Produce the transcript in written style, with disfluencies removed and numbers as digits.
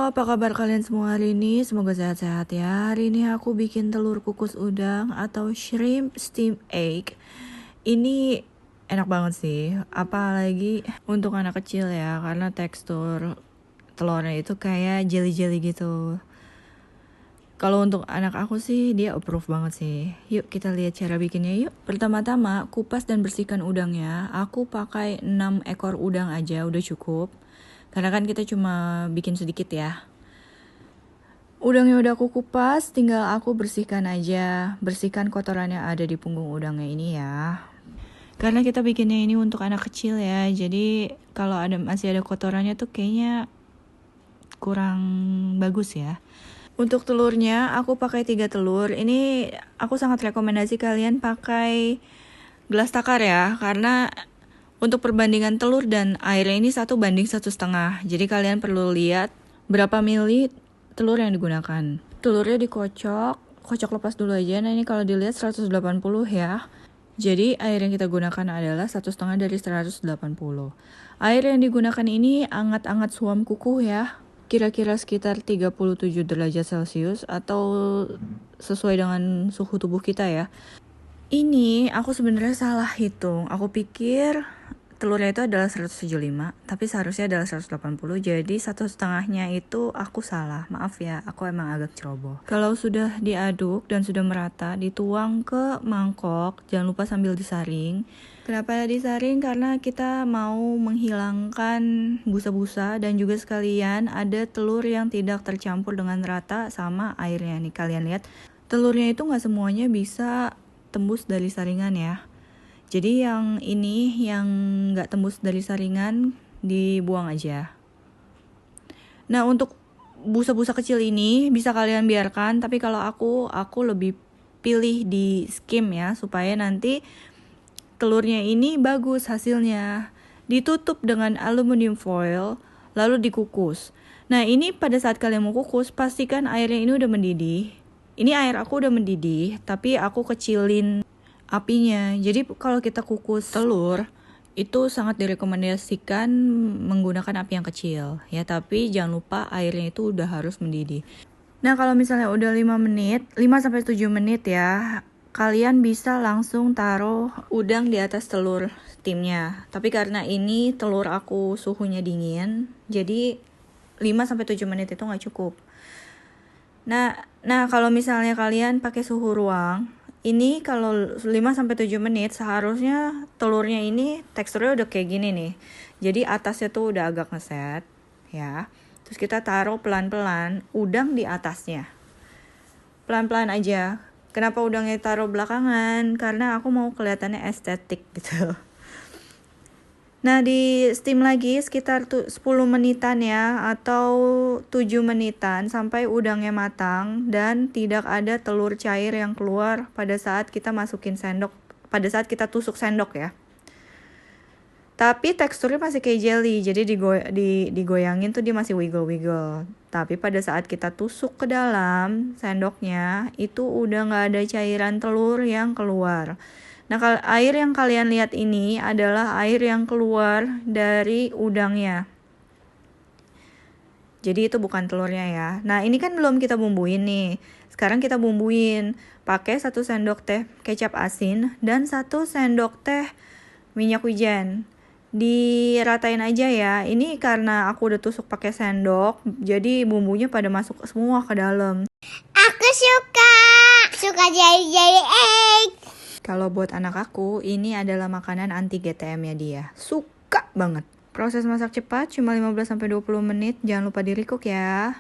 Halo, apa kabar kalian semua hari ini? Semoga sehat-sehat ya. Hari ini aku bikin telur kukus udang atau shrimp steam egg. Ini enak banget sih, apalagi untuk anak kecil ya, karena tekstur telurnya itu kayak jelly-jelly gitu. Kalau untuk anak aku sih dia approve banget sih. Yuk kita lihat cara bikinnya yuk. Pertama-tama kupas dan bersihkan udangnya. Aku pakai 6 ekor udang aja udah cukup. Karena kan kita cuma bikin sedikit ya. Udangnya udah aku kupas, tinggal aku bersihkan aja. Bersihkan kotorannya ada di punggung udangnya ini ya. Karena kita bikinnya ini untuk anak kecil ya. Jadi kalau masih ada kotorannya tuh kayaknya kurang bagus ya. Untuk telurnya aku pakai 3 telur. Ini aku sangat rekomendasi kalian pakai gelas takar ya, karena untuk perbandingan telur dan airnya ini 1:1,5. Jadi kalian perlu lihat berapa mili telur yang digunakan. Telurnya dikocok, kocok lepas dulu aja. Nah ini kalau dilihat 180 ya. Jadi air yang kita gunakan adalah 1,5 dari 180. Air yang digunakan ini anget-anget suam kukuh ya. Kira-kira sekitar 37 derajat Celcius atau sesuai dengan suhu tubuh kita ya. Ini aku sebenarnya salah hitung. Aku pikir telurnya itu adalah 175, tapi seharusnya adalah 180. Jadi 1,5-nya itu aku salah. Maaf ya, aku emang agak ceroboh. Kalau sudah diaduk dan sudah merata, dituang ke mangkok. Jangan lupa sambil disaring. Kenapa disaring? Karena kita mau menghilangkan busa-busa dan juga sekalian ada telur yang tidak tercampur dengan rata sama airnya nih. Kalian lihat, telurnya itu nggak semuanya bisa tembus dari saringan ya. Jadi yang ini yang nggak tembus dari saringan dibuang aja. Nah untuk busa-busa kecil ini bisa kalian biarkan, tapi kalau aku lebih pilih di skim ya, supaya nanti telurnya ini bagus hasilnya. Ditutup dengan aluminium foil lalu dikukus. Nah ini pada saat kalian mau kukus pastikan airnya ini udah mendidih. Ini air aku udah mendidih, tapi aku kecilin apinya. Jadi kalau kita kukus telur itu sangat direkomendasikan menggunakan api yang kecil ya, tapi jangan lupa airnya itu udah harus mendidih. Nah kalau misalnya udah 5 menit, 5-7 menit ya, kalian bisa langsung taruh udang di atas telur steamnya. Tapi karena ini telur aku suhunya dingin, jadi 5-7 menit itu nggak cukup. Nah kalau misalnya kalian pakai suhu ruang, ini kalau 5-7 menit seharusnya telurnya ini teksturnya udah kayak gini nih. Jadi atasnya tuh udah agak ngeset ya. Terus kita taruh pelan-pelan udang di atasnya. Pelan-pelan aja. Kenapa udangnya taruh belakangan? Karena aku mau kelihatannya estetik gitu. Nah di steam lagi sekitar 10 menitan ya, atau 7 menitan sampai udangnya matang dan tidak ada telur cair yang keluar pada saat kita masukin sendok, pada saat kita tusuk sendok ya. Tapi teksturnya masih kayak jelly, jadi digoyangin tuh dia masih wiggle-wiggle. Tapi pada saat kita tusuk ke dalam sendoknya itu udah gak ada cairan telur yang keluar. Nah, air yang kalian lihat ini adalah air yang keluar dari udangnya. Jadi itu bukan telurnya ya. Nah, ini kan belum kita bumbuin nih. Sekarang kita bumbuin. Pakai 1 sendok teh kecap asin dan 1 sendok teh minyak wijen. Diratain aja ya. Ini karena aku udah tusuk pakai sendok, jadi bumbunya pada masuk semua ke dalam. Aku suka jelly egg. Kalau buat anak aku, ini adalah makanan anti GTM-nya dia. Suka banget. Proses masak cepat, cuma 15-20 menit. Jangan lupa di-recook ya.